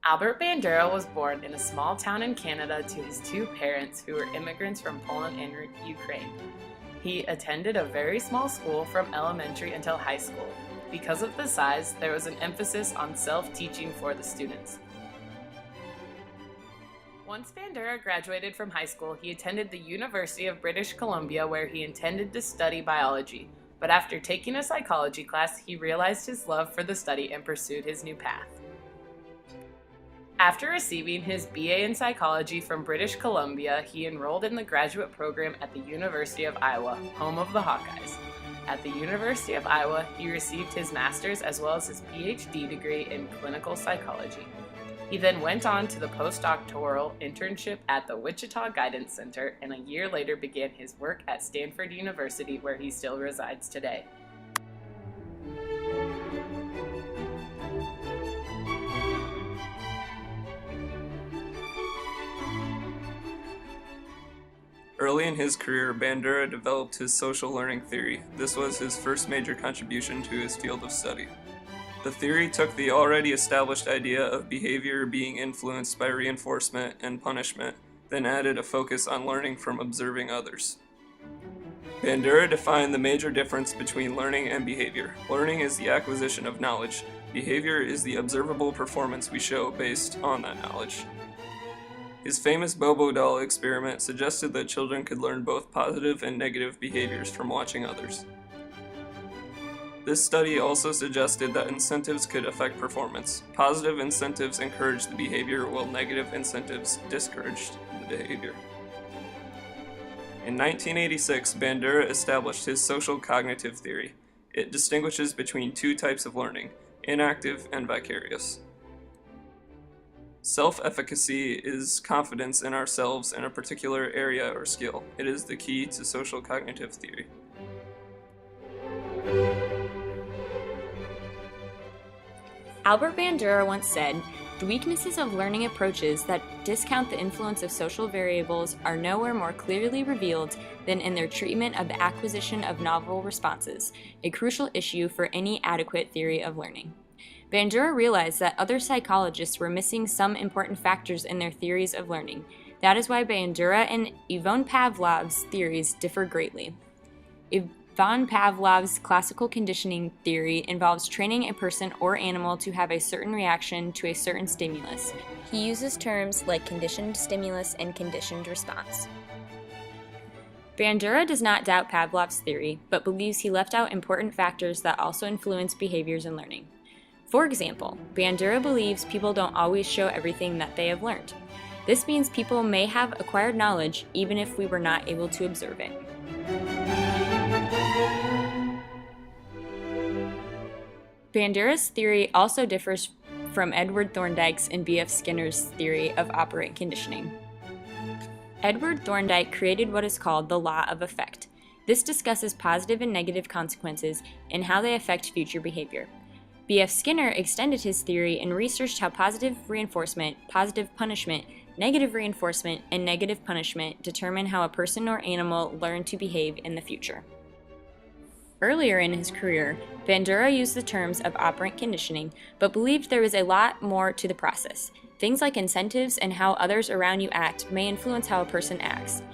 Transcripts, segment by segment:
Albert Bandura was born in a small town in Canada to his two parents who were immigrants from Poland and Ukraine. He attended a very small school from elementary until high school. Because of the size, there was an emphasis on self-teaching for the students. Once Bandura graduated from high school, he attended the University of British Columbia where he intended to study biology. But after taking a psychology class, he realized his love for the study and pursued his new path. After receiving his BA in psychology from British Columbia, he enrolled in the graduate program at the University of Iowa, home of the Hawkeyes. At the University of Iowa, he received his master's as well as his PhD degree in clinical psychology. He then went on to the postdoctoral internship at the Wichita Guidance Center and a year later began his work at Stanford University, where he still resides today. Early in his career, Bandura developed his social learning theory. This was his first major contribution to his field of study. The theory took the already established idea of behavior being influenced by reinforcement and punishment, then added a focus on learning from observing others. Bandura defined the major difference between learning and behavior. Learning is the acquisition of knowledge. Behavior is the observable performance we show based on that knowledge. His famous Bobo doll experiment suggested that children could learn both positive and negative behaviors from watching others. This study also suggested that incentives could affect performance. Positive incentives encouraged the behavior, while negative incentives discouraged the behavior. In 1986, Bandura established his social cognitive theory. It distinguishes between two types of learning, inactive and vicarious. Self-efficacy is confidence in ourselves in a particular area or skill. It is the key to social cognitive theory. Albert Bandura once said, "The weaknesses of learning approaches that discount the influence of social variables are nowhere more clearly revealed than in their treatment of the acquisition of novel responses, a crucial issue for any adequate theory of learning." Bandura realized that other psychologists were missing some important factors in their theories of learning. That is why Bandura and Ivan Pavlov's theories differ greatly. Ivan Pavlov's classical conditioning theory involves training a person or animal to have a certain reaction to a certain stimulus. He uses terms like conditioned stimulus and conditioned response. Bandura does not doubt Pavlov's theory, but believes he left out important factors that also influence behaviors in learning. For example, Bandura believes people don't always show everything that they have learned. This means people may have acquired knowledge even if we were not able to observe it. Bandura's theory also differs from Edward Thorndike's and B.F. Skinner's theory of operant conditioning. Edward Thorndike created what is called the law of effect. This discusses positive and negative consequences and how they affect future behavior. B.F. Skinner extended his theory and researched how positive reinforcement, positive punishment, negative reinforcement, and negative punishment determine how a person or animal learn to behave in the future. Earlier in his career, Bandura used the terms of operant conditioning, but believed there was a lot more to the process. Things like incentives and how others around you act may influence how a person acts.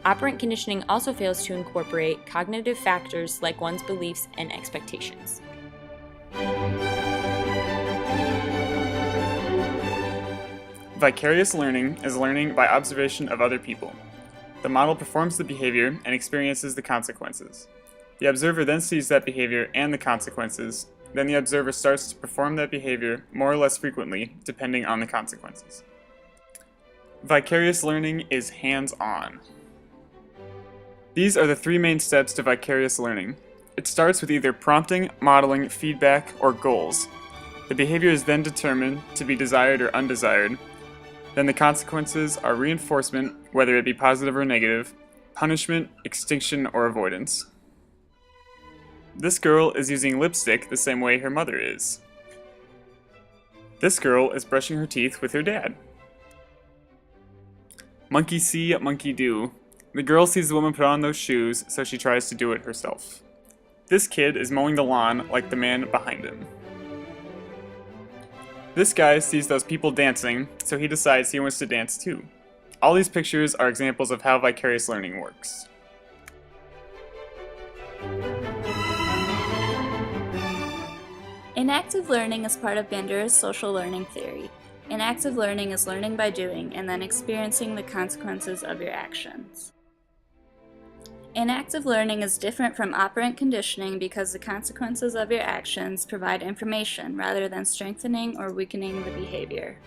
Operant conditioning also fails to incorporate cognitive factors like one's beliefs and expectations. Vicarious learning is learning by observation of other people. The model performs the behavior and experiences the consequences. The observer then sees that behavior and the consequences. Then the observer starts to perform that behavior more or less frequently, depending on the consequences. Vicarious learning is hands-on. These are the three main steps to vicarious learning. It starts with either prompting, modeling, feedback, or goals. The behavior is then determined to be desired or undesired. Then the consequences are reinforcement, whether it be positive or negative, punishment, extinction, or avoidance. This girl is using lipstick the same way her mother is. This girl is brushing her teeth with her dad. Monkey see, monkey do. The girl sees the woman put on those shoes, so she tries to do it herself. This kid is mowing the lawn like the man behind him. This guy sees those people dancing, so he decides he wants to dance too. All these pictures are examples of how vicarious learning works. Inactive learning is part of Bandura's social learning theory. Inactive learning is learning by doing and then experiencing the consequences of your actions. Inactive learning is different from operant conditioning because the consequences of your actions provide information rather than strengthening or weakening the behavior.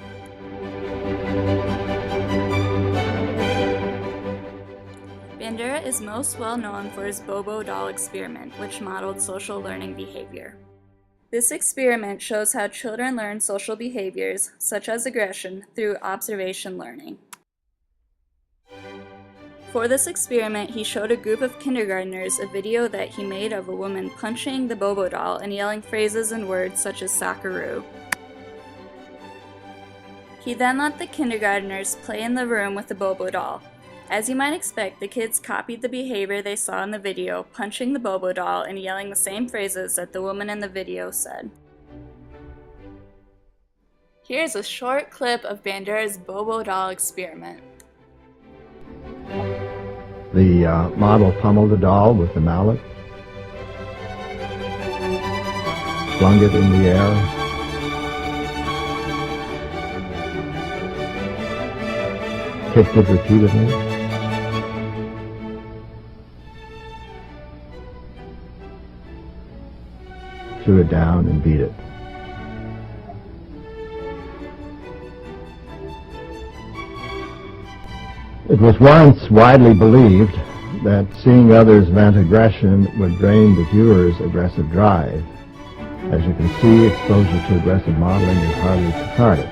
Bandura is most well known for his Bobo doll experiment, which modeled social learning behavior. This experiment shows how children learn social behaviors, such as aggression, through observation learning. For this experiment, he showed a group of kindergartners a video that he made of a woman punching the Bobo doll and yelling phrases and words such as "Socceroo." He then let the kindergartners play in the room with the Bobo doll. As you might expect, the kids copied the behavior they saw in the video, punching the Bobo doll and yelling the same phrases that the woman in the video said. Here's a short clip of Bandura's Bobo doll experiment. The model pummeled the doll with the mallet, flung it in the air, kicked it repeatedly, threw it down and beat it. It was once widely believed that seeing others vent aggression would drain the viewer's aggressive drive. As you can see, exposure to aggressive modeling is hardly cathartic.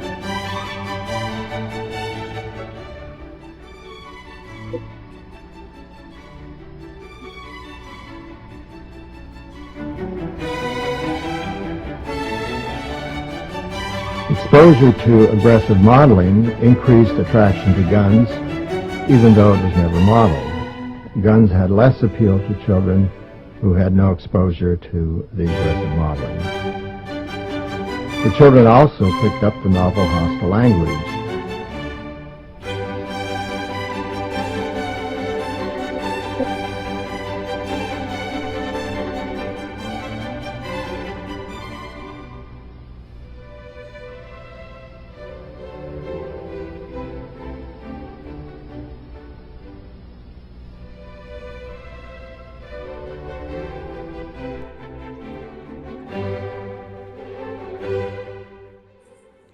Exposure to aggressive modeling increased attraction to guns, even though it was never modeled. Guns had less appeal to children who had no exposure to the aggressive modeling. The children also picked up the novel hostile language.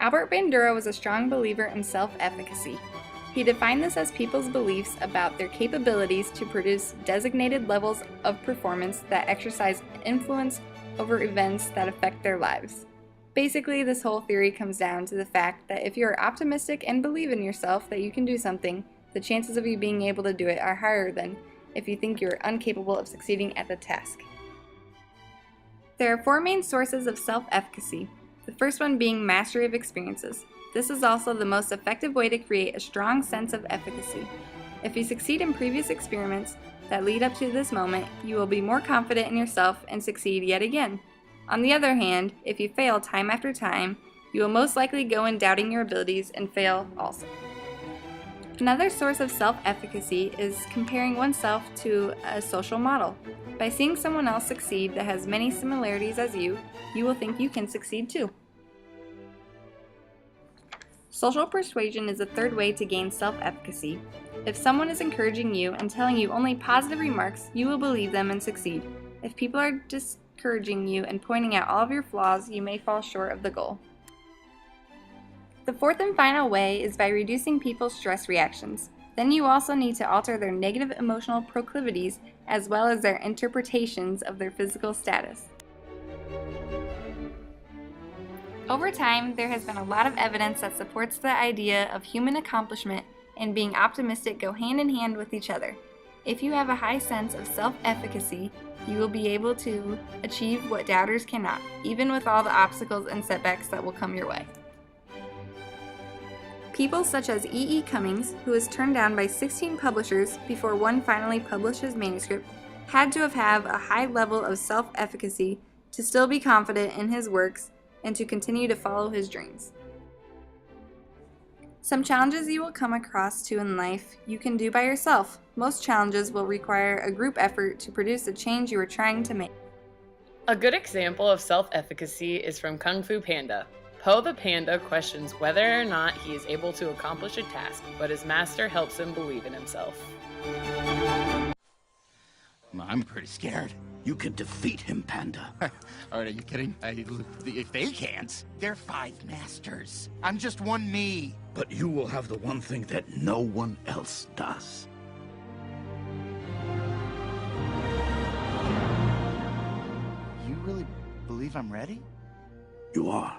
Albert Bandura was a strong believer in self-efficacy. He defined this as people's beliefs about their capabilities to produce designated levels of performance that exercise influence over events that affect their lives. Basically, this whole theory comes down to the fact that if you are optimistic and believe in yourself that you can do something, the chances of you being able to do it are higher than if you think you're incapable of succeeding at the task. There are 4 main sources of self-efficacy. The first one being mastery of experiences. This is also the most effective way to create a strong sense of efficacy. If you succeed in previous experiments that lead up to this moment, you will be more confident in yourself and succeed yet again. On the other hand, if you fail time after time, you will most likely go in doubting your abilities and fail also. Another source of self-efficacy is comparing oneself to a social model. By seeing someone else succeed that has many similarities as you will think you can succeed too. Social persuasion is a third way to gain self-efficacy. If someone is encouraging you and telling you only positive remarks, you will believe them and succeed. If people are discouraging you and pointing out all of your flaws, you may fall short of the goal. The fourth and final way is by reducing people's stress reactions. Then you also need to alter their negative emotional proclivities as well as their interpretations of their physical status. Over time, there has been a lot of evidence that supports the idea of human accomplishment and being optimistic go hand in hand with each other. If you have a high sense of self-efficacy, you will be able to achieve what doubters cannot, even with all the obstacles and setbacks that will come your way. People such as E. Cummings, who was turned down by 16 publishers before one finally published his manuscript, had to have a high level of self-efficacy to still be confident in his works and to continue to follow his dreams. Some challenges you will come across too in life you can do by yourself. Most challenges will require a group effort to produce the change you are trying to make. A good example of self-efficacy is from Kung Fu Panda. Po the panda questions whether or not he is able to accomplish a task, but his master helps him believe in himself. I'm pretty scared. You can defeat him, Panda. All right, are you kidding? If they can't, they're 5 masters. I'm just one me. But you will have the one thing that no one else does. You really believe I'm ready? You are.